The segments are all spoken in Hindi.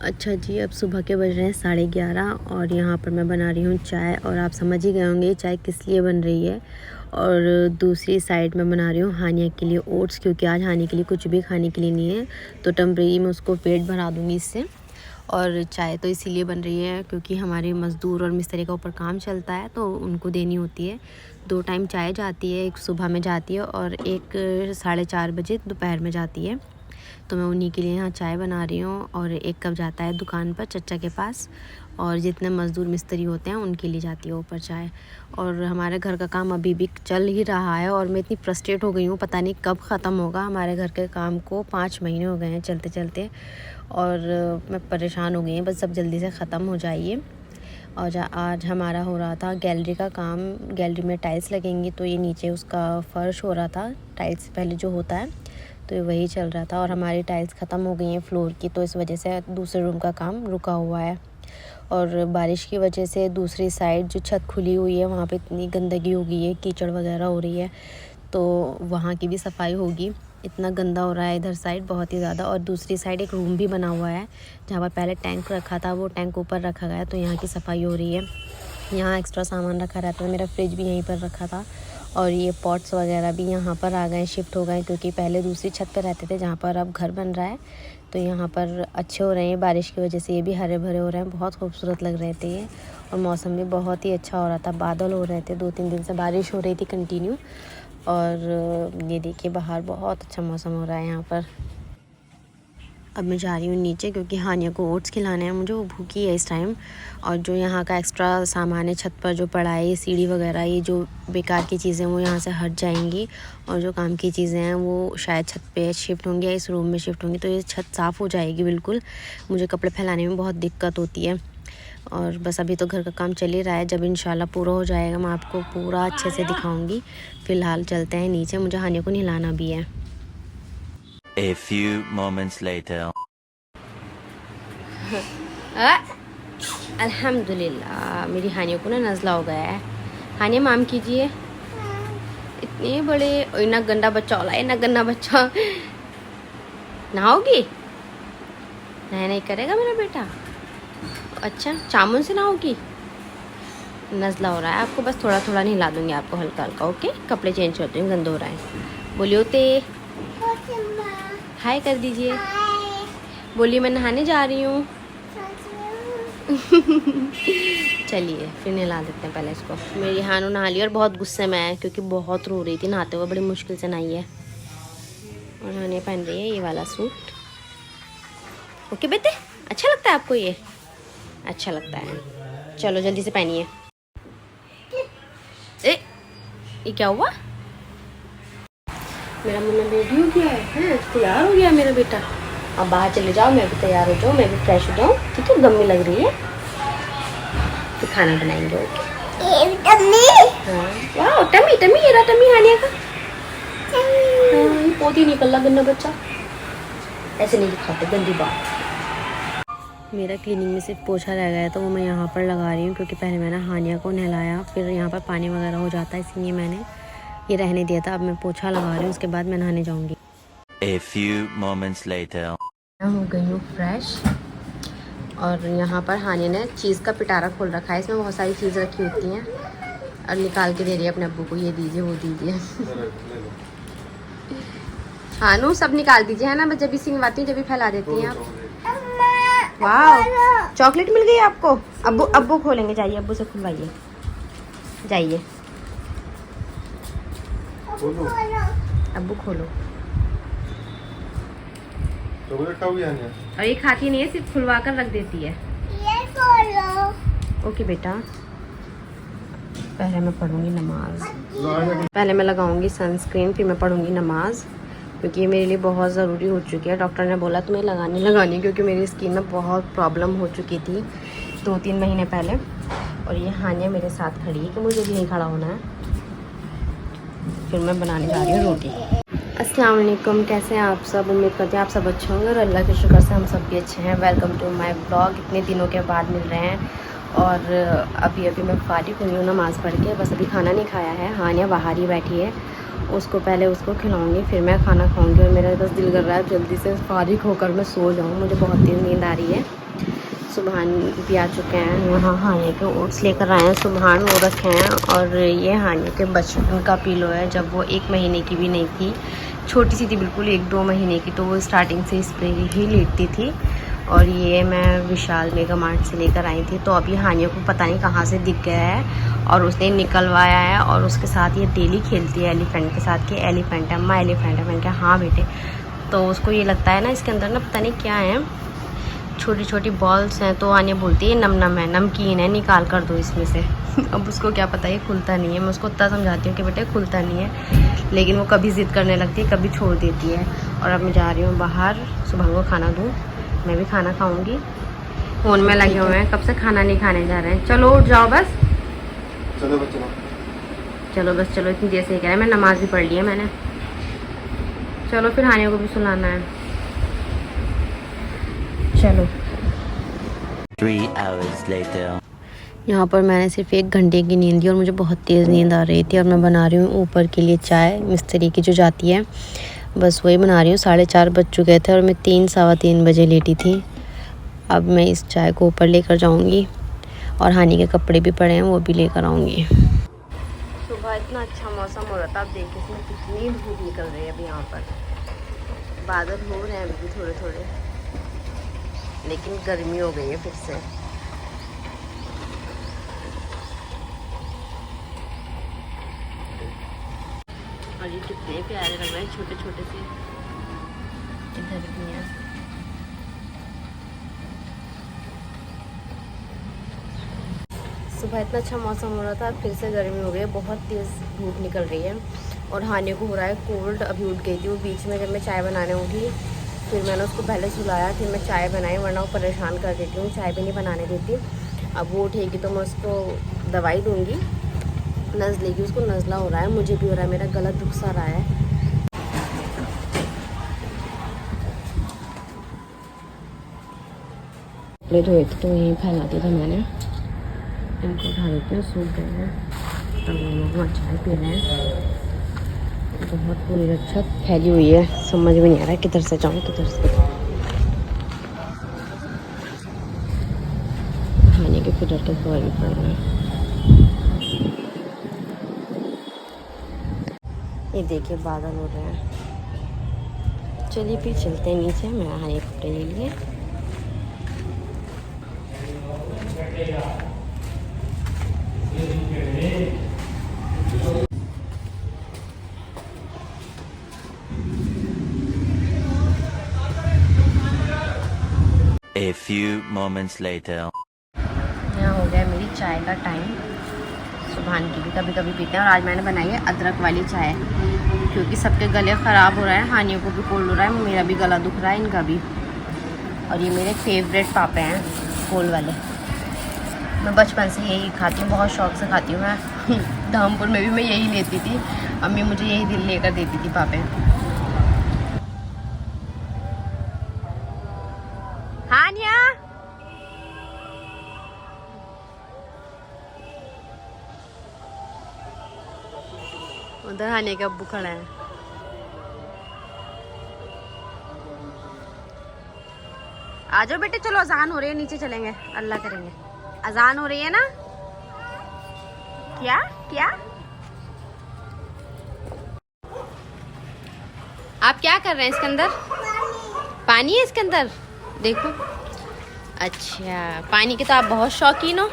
अच्छा जी, अब सुबह के बज रहे हैं 11:30 और यहाँ पर मैं बना रही हूँ चाय। और आप समझ ही गए होंगे ये चाय किस लिए बन रही है। और दूसरी साइड में बना रही हूँ हानिया के लिए ओट्स, क्योंकि आज हानि के लिए कुछ भी खाने के लिए नहीं है, तो टेम्परेरी में उसको पेट भरा दूँगी इससे। और चाय तो इसीलिए बन रही है क्योंकि हमारे मज़दूर और मिस्त्री का ऊपर काम चलता है, तो उनको देनी होती है। 2 टाइम चाय जाती है, एक सुबह में जाती है और एक 4:30 बजे दोपहर में जाती है। तो मैं उन्हीं के लिए यहाँ चाय बना रही हूँ। और 1 कप जाता है दुकान पर चचा के पास, और जितने मज़दूर मिस्त्री होते हैं उनके लिए जाती है ऊपर चाय। और हमारे घर का काम अभी भी चल ही रहा है और मैं इतनी फ्रस्ट्रेट हो गई हूँ, पता नहीं कब ख़त्म होगा। हमारे घर के काम को 5 महीने हो गए हैं चलते चलते, और मैं परेशान हो गई हूँ, बस सब जल्दी से ख़त्म हो जाइए। और आज हमारा हो रहा था गैलरी का काम। गैलरी में टाइल्स लगेंगी, तो ये नीचे उसका फ़र्श हो रहा था टाइल्स पहले जो होता है, तो वही चल रहा था। और हमारी टाइल्स ख़त्म हो गई हैं फ्लोर की, तो इस वजह से दूसरे रूम का काम रुका हुआ है। और बारिश की वजह से दूसरी साइड जो छत खुली हुई है वहाँ पे इतनी गंदगी हो गई है, कीचड़ वगैरह हो रही है, तो वहाँ की भी सफाई होगी। इतना गंदा हो रहा है इधर साइड बहुत ही ज़्यादा। और दूसरी साइड एक रूम भी बना हुआ है जहाँ पर पहले टैंक रखा था, वो टैंक ऊपर रखा गया, तो यहाँ की सफाई हो रही है। यहाँ एक्स्ट्रा सामान रखा रहता है, मेरा फ्रिज भी यहीं पर रखा था। और ये पॉट्स वगैरह भी यहाँ पर आ गए, शिफ्ट हो गए, क्योंकि पहले दूसरी छत पर रहते थे जहाँ पर अब घर बन रहा है, तो यहाँ पर अच्छे हो रहे हैं। बारिश की वजह से ये भी हरे भरे हो रहे हैं, बहुत खूबसूरत लग रहे थे ये। और मौसम भी बहुत ही अच्छा हो रहा था, बादल हो रहे थे, 2-3 दिन से बारिश हो रही थी कंटिन्यू। और ये देखिए बाहर बहुत अच्छा मौसम हो रहा है यहाँ पर। अब मैं जा रही हूँ नीचे, क्योंकि हानिया को ओट्स खिलाने हैं, मुझे वो भूखी है इस टाइम। और जो यहाँ का एक्स्ट्रा सामान है छत पर जो पड़ा है, ये सीढ़ी वगैरह, ये जो बेकार की चीज़ें वो यहाँ से हट जाएंगी, और जो काम की चीज़ें हैं वो शायद छत पे शिफ्ट होंगी या इस रूम में शिफ्ट होंगी, तो ये छत साफ़ हो जाएगी बिल्कुल। मुझे कपड़े फैलाने में बहुत दिक्कत होती है। और बस अभी तो घर का काम चल ही रहा है, जब इंशाल्लाह पूरा हो जाएगा मैं आपको पूरा अच्छे से दिखाऊँगी। फ़िलहाल चलते हैं नीचे, मुझे हानिया को नहलाना भी है। A few moments later. अल्हम्दुलिल्लाह मेरी हानिया को ना नज़ला हो गया है। हानिया माम कीजिए, इतने बड़े और इतना गंदा बच्चा होला, इतना गंदा बच्चा नहाओगी? नहीं करेगा मेरा बेटा? अच्छा चामुन से नहाओगी? नज़ला हो रहा है आपको, बस थोड़ा थोड़ा नहला दूँगी आपको, हल्का हल्का। ओके, कपड़े चेंज करती हूँ, गंदे हो रहा है। बोलिए होते हाय कर दीजिए, बोलिए मैं नहाने जा रही हूँ। चलिए फिर नहला देते हैं पहले इसको। मेरी हानू नहा ली और बहुत गुस्से में है, क्योंकि बहुत रो रही थी नहाते हुए, बड़ी मुश्किल से नहाई है। और हानिया पहन रही है ये वाला सूट। ओके बेटे, अच्छा लगता है आपको ये? अच्छा लगता है, चलो जल्दी से पहनिए। ये क्या हुआ? मेरा मुन्ना रेडी हो गया है, तैयार हो गया मेरा बेटा। अब बाहर चले जाओ, मैं भी तैयार हो जाऊँ, मैं भी फ्रेश हो जाऊँ, ठीक है? गम्मी लग रही है, तो खाना बनाएंगे। ओके टम्मी, हाँ वाह टम्मी टम्मी, ये रहा टम्मी हानिया का। हाँ ये पोती निकल रहा गंदा बच्चा, ऐसे नहीं दिखाते, गंदी बात। मेरा क्लीनिंग में सिर्फ पोछा रह गया, तो वो मैं यहाँ पर लगा रही हूँ, क्योंकि पहले मैंने हानिया को नहलाया, फिर यहाँ पर पानी वगैरह हो जाता है, इसलिए मैंने ये रहने दिया था। अब मैं पोछा लगा रही हूँ, उसके बाद मैं नहाने जाऊँगी। A few moments later. हो गई हूँ फ्रेश। और यहाँ पर हानिया ने चीज़ का पिटारा खोल रखा है, इसमें बहुत सारी चीज़ रखी होती हैं, और निकाल के दे रही है अपने अब्बू को, ये दीजिए वो दीजिए। हानू सब निकाल दीजिए, है ना? मैं जब भी सिंगवाती हूँ जब भी फैला देती हैं आप। वाह चॉकलेट मिल गई आपको? अब्बू खोलेंगे, जाइए अब्बू से खुलवाइए, जाइए अब्बू खोलो। और ये खाती नहीं है, सिर्फ खुलवा कर रख देती है। ओके बेटा, पहले मैं पढ़ूंगी नमाज, पहले मैं लगाऊंगी सनस्क्रीन, फिर मैं पढ़ूंगी नमाज, क्योंकि ये मेरे लिए बहुत ज़रूरी हो चुकी है। डॉक्टर ने बोला तुम्हें लगानी, क्योंकि मेरी स्किन में बहुत प्रॉब्लम हो चुकी थी 2-3 महीने पहले। और ये हानिया मेरे साथ खड़ी है कि मुझे भी नहीं खड़ा होना है। फिर मैं बनाने जा रही हूँ रोटी। अस्सलाम वालेकुम, कैसे हैं आप सब? उम्मीद करते हैं आप सब अच्छे होंगे, और अल्लाह के शुक्र से हम सब भी अच्छे हैं। Welcome to my blog. इतने दिनों के बाद मिल रहे हैं, और अभी मैं फारिग हुई हूँ नमाज़ पढ़ के, बस अभी खाना नहीं खाया है। हानिया बाहर ही बैठी है, पहले उसको खिलाऊंगी, फिर मैं खाना खाऊंगी। और मेरा बस दिल कर रहा है जल्दी से फारिग होकर मैं सो जाऊँ, मुझे बहुत तेज़ नींद आ रही है। सुबहान भी आ चुके हैं यहाँ। हानिया के ओट्स लेकर आए हैं सुबहान, वो रखे हैं। और ये हानिया के बचपन का पिलो है, जब वो 1 महीने की भी नहीं थी, छोटी सी थी बिल्कुल, 1-2 महीने की, तो वो स्टार्टिंग से इस पर ही लेटती थी। और ये मैं विशाल मेगा मार्ट से लेकर आई थी। तो अभी हानिया को पता नहीं कहाँ से दिख गया है और उसने निकलवाया है, और उसके साथ ये डेली खेलती है एलिफेंट के साथ कि एलिफेंट है अम्मा, एलिफेंट है। मैंने कहा हाँ बेटे। तो उसको ये लगता है ना इसके अंदर ना पता नहीं क्या है, छोटी छोटी बॉल्स हैं। तो आने बोलती है नम नम है, नमकीन है, निकाल कर दो इसमें से। अब उसको क्या पता ये खुलता नहीं है। मैं उसको इतना समझाती हूँ कि बेटे खुलता नहीं है, लेकिन वो कभी ज़िद करने लगती है, कभी छोड़ देती है। और अब मैं जा रही हूँ बाहर, सुबह को खाना दूँ, मैं भी खाना खाऊँगी। फ़ोन में लगे हुए हैं, कब से खाना नहीं खाने जा रहे हैं। चलो उठ जाओ बस, चलो बस चलो, चलो बस चलो, इतनी देर से कह रहे हैं। मैं नमाज़ भी पढ़ ली है मैंने। चलो फिर हानिया को भी सुलाना है, चलो। 3 hours later. यहाँ पर मैंने सिर्फ 1 घंटे की नींद दी और मुझे बहुत तेज़ नींद आ रही थी। और मैं बना रही हूँ ऊपर के लिए चाय, मिस्त्री की जो जाती है, बस वही बना रही हूँ। 4:30 बज चुके थे और मैं 3-3:15 बजे लेटी थी। अब मैं इस चाय को ऊपर लेकर जाऊँगी और हानि के कपड़े भी पड़े हैं, वो भी लेकर आऊँगी। सुबह इतना अच्छा मौसम हो रहा था, आप देखिए इसमें कितनी धूप निकल रही है अभी। यहाँ पर बादल हो रहे हैं अभी थोड़े थोड़े, लेकिन गर्मी हो गई है फिर से। और ये कितने प्यारे लग रहे हैं, छोटे छोटे से। इधर भी हैं। सुबह इतना अच्छा मौसम हो रहा था, फिर से गर्मी हो गई है, बहुत तेज़ धूप निकल रही है। और हानिया को हो रहा है कोल्ड। अभी उठ गई थी वो बीच में, जब मैं चाय बनाने उठी, फिर मैंने उसको पहले सुलाया, फिर मैं चाय बनाई, वरना वो परेशान कर देती हूँ, चाय भी नहीं बनाने देती। अब वो उठेगी तो मैं उसको दवाई दूँगी, नज़लेगी, उसको नज़ला हो रहा है, मुझे भी हो रहा है, मेरा गला दुख सा रहा है। कपड़े धोए थे तो यहीं फैला दिया था मैंने, इनको उठा देती हूँ, सूख गए हैं। तब हम लोग वहाँ चाय पी रहे हैं। बहुत पूरी छत फैली हुई है, समझ में नहीं आ रहा है किधर से जाऊँ किधर से। खाने के फिटर के फौर भी पड़ रहे हैं। ये देखिए बादल हो रहे हैं। चलिए फिर चलते हैं नीचे, मैं हानि के कपड़े ले लिए। A few moments later. यहाँ हो गया मेरी चाय का टाइम। सुबहान की भी कभी कभी पीते हैं, और आज मैंने बनाई है अदरक वाली चाय, क्योंकि सबके गले ख़राब हो रहे हैं। हानियों को भी कोल्ड हो रहा है, मेरा भी गला दुख रहा है, इनका भी। और ये मेरे फेवरेट पापे हैं कोल्ड वाले, मैं बचपन से यही खाती हूँ, बहुत शौक से खाती हूँ मैं। धामपुर में भी मैं यही लेती थी, अम्मी मुझे यही दिल लेकर देती थी पापे। हानिया उधर हानिया का अब्बू खड़ा है। आ जाओ बेटे, चलो अजान हो रही है, नीचे चलेंगे, अल्लाह करेंगे। अजान हो रही है ना? क्या क्या आप क्या कर रहे हैं इसके अंदर? पानी है इसके अंदर, देखो। अच्छा, पानी के तो आप बहुत शौकीन हो,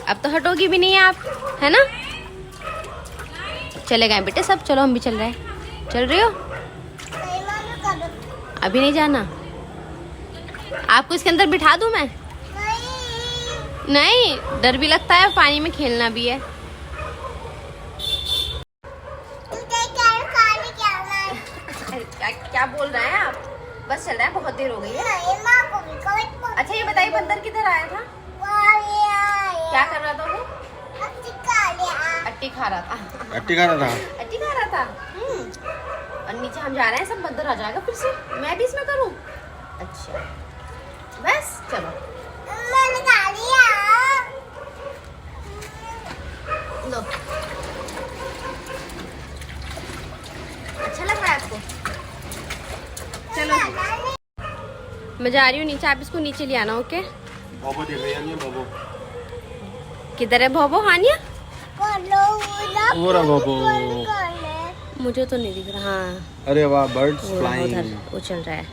अब तो हटोगी भी नहीं आप, है ना? चले गए बेटे सब, चलो हम भी चल रहे हैं। चल रही हो? अभी नहीं जाना? आपको इसके अंदर बिठा दूं मैं? नहीं, डर भी लगता है, पानी में खेलना भी है। क्या बोल रहे हैं आप? बस चल रहा है, बहुत देर हो गई है। अच्छा ये बताइए, बंदर किधर आया था? क्या कर रहा था वो? अट्टी खा रहा था। अट्टी खा रहा था। अट्टी खा रहा था। और नीचे हम जा रहे हैं, सब बंदर आ जाएगा फिर से, मैं भी इसमें करूँ? अच्छा बस चलो। लो, अच्छा लग रहा है आपको? चलो मैं जा रही हूँ नीचे, आप इसको नीचे ले आना। ओके, बाबू देख रही है बाबू। किधर है भोबो? हानिया वो रहा बाबू। मुझे तो नहीं दिख रहा। हाँ, अरे वाह, बर्ड्स वो रहा उधर, फ्लाइंग। वो चल रहा है।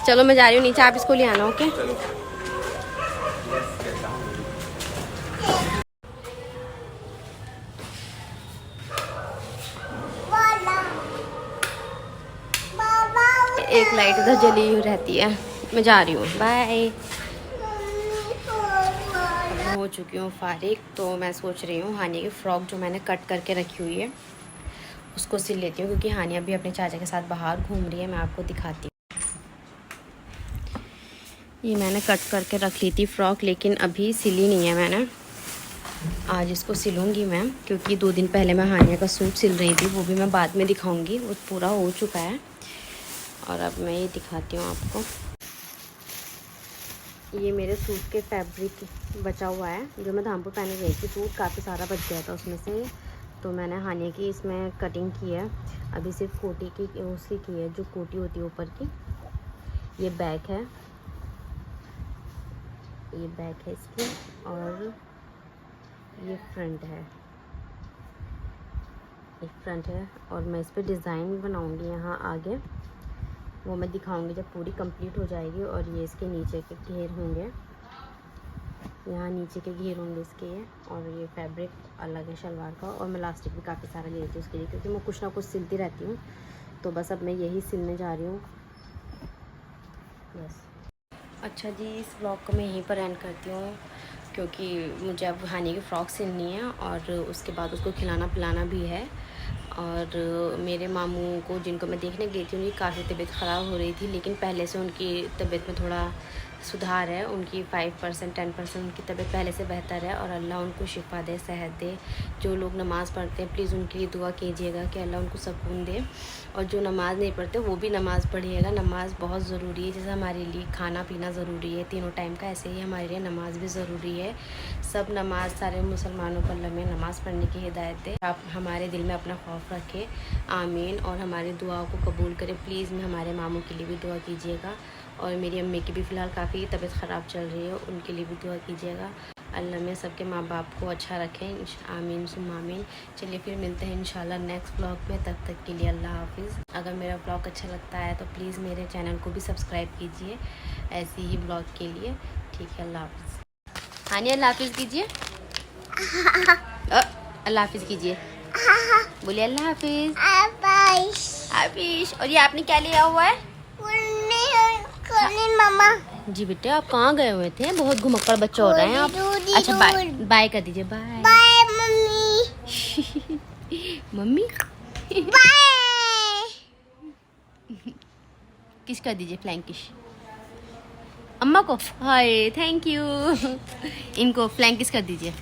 चलो मैं जा रही हूँ नीचे, आप इसको ले आना। ओके, चलो। एक लाइट इधर जली हुई रहती है। मैं जा रही हूँ, बाय। हो चुकी हूँ फारिग, तो मैं सोच रही हूँ हानिया की फ़्रॉक जो मैंने कट करके रखी हुई है उसको सिल लेती हूँ, क्योंकि हानिया भी अपने चाचा के साथ बाहर घूम रही है। मैं आपको दिखाती हूँ। ये मैंने कट करके रख ली थी फ़्रॉक, लेकिन अभी सिली नहीं है मैंने। आज इसको सिलूँगी मैं, क्योंकि 2 दिन पहले मैं हानिया का सूट सिल रही थी, वो भी मैं बाद में दिखाऊँगी। वो पूरा हो चुका है और अब मैं ये दिखाती हूँ आपको। ये मेरे सूट के फैब्रिक बचा हुआ है, जो मैं धामपुर पहने गई थी। सूट काफ़ी सारा बच गया था उसमें से, तो मैंने हानिया की इसमें कटिंग की है। अभी सिर्फ कोटी की उसकी की है, जो कोटी होती है ऊपर की। ये बैक है, ये बैक है इसकी, और ये फ्रंट है, एक फ्रंट है। और मैं इस पर डिज़ाइन बनाऊंगी यहाँ आगे, वो मैं दिखाऊंगी जब पूरी कंप्लीट हो जाएगी। और ये इसके नीचे के घेर होंगे, यहाँ नीचे के घेर होंगे इसके ये। और ये फैब्रिक अलग है शलवार का। और मैं इलास्टिक भी काफ़ी सारा ले लेती हूँ उसके लिए, क्योंकि मैं कुछ ना कुछ सिलती रहती हूँ। तो बस अब मैं यही सिलने जा रही हूँ बस। अच्छा जी, इस ब्लॉग को मैं यहीं पर एंड करती हूँ, क्योंकि मुझे अब हानिया की फ़्रॉक सिलनी है और उसके बाद उसको खिलाना पिलाना भी है। और मेरे मामू को, जिनको मैं देखने गई थी, उनकी काफ़ी तबीयत ख़राब हो रही थी, लेकिन पहले से उनकी तबीयत में थोड़ा सुधार है। उनकी 5% 10% उनकी तबीयत पहले से बेहतर है। और अल्लाह उनको शिफा दे, सेहत दे। जो लोग नमाज़ पढ़ते हैं प्लीज़ उनके लिए दुआ कीजिएगा कि अल्लाह उनको सुकून दे। और जो नमाज़ नहीं पढ़ते वो भी नमाज़ पढ़िएगा। नमाज़ बहुत ज़रूरी है, जैसे हमारे लिए खाना पीना ज़रूरी है 3 टाइम का, ऐसे ही हमारे लिए नमाज़ भी ज़रूरी है। सब नमाज़, सारे मुसलमानों को अल्लाह में नमाज़ पढ़ने की हिदायत दे। आप हमारे दिल में अपना खौफ रखें, आमीन। और हमारी दुआओं को कबूल करें। प्लीज़ हमारे मामू के लिए भी दुआ कीजिएगा। और मेरी अम्मी की भी फ़िलहाल काफ़ी तबीयत ख़राब चल रही है, उनके लिए भी दुआ कीजिएगा। अल्लाह में सबके माँ बाप को अच्छा रखें, आमीन सुम्मा आमीन। चलिए फिर मिलते हैं इंशाल्लाह नेक्स्ट ब्लॉग में, तब तक के लिए अल्लाह हाफिज़। अगर मेरा ब्लॉग अच्छा लगता है तो प्लीज़ मेरे चैनल को भी सब्सक्राइब कीजिए ऐसे ही ब्लॉग के लिए। ठीक है, अल्लाह हाफिज़। हानिया अल्लाह हाफिज़ कीजिए। अल्लाह हाफिज़ कीजिए, बोलिए अल्लाह हाफिज़। हाफिज़। और ये आपने क्या लिया हुआ है? मामा जी बेटे, आप कहाँ गए हुए थे? बहुत घुमक्कड़ बच्चे हो रहे हैं आप। अच्छा बाय बाय कर दीजिए, bye bye mummy. Mummy bye kiss कर दीजिए, फ्लैंक किस अम्मा को। Hi thank you. इनको फ्लैंक किस कर दीजिए।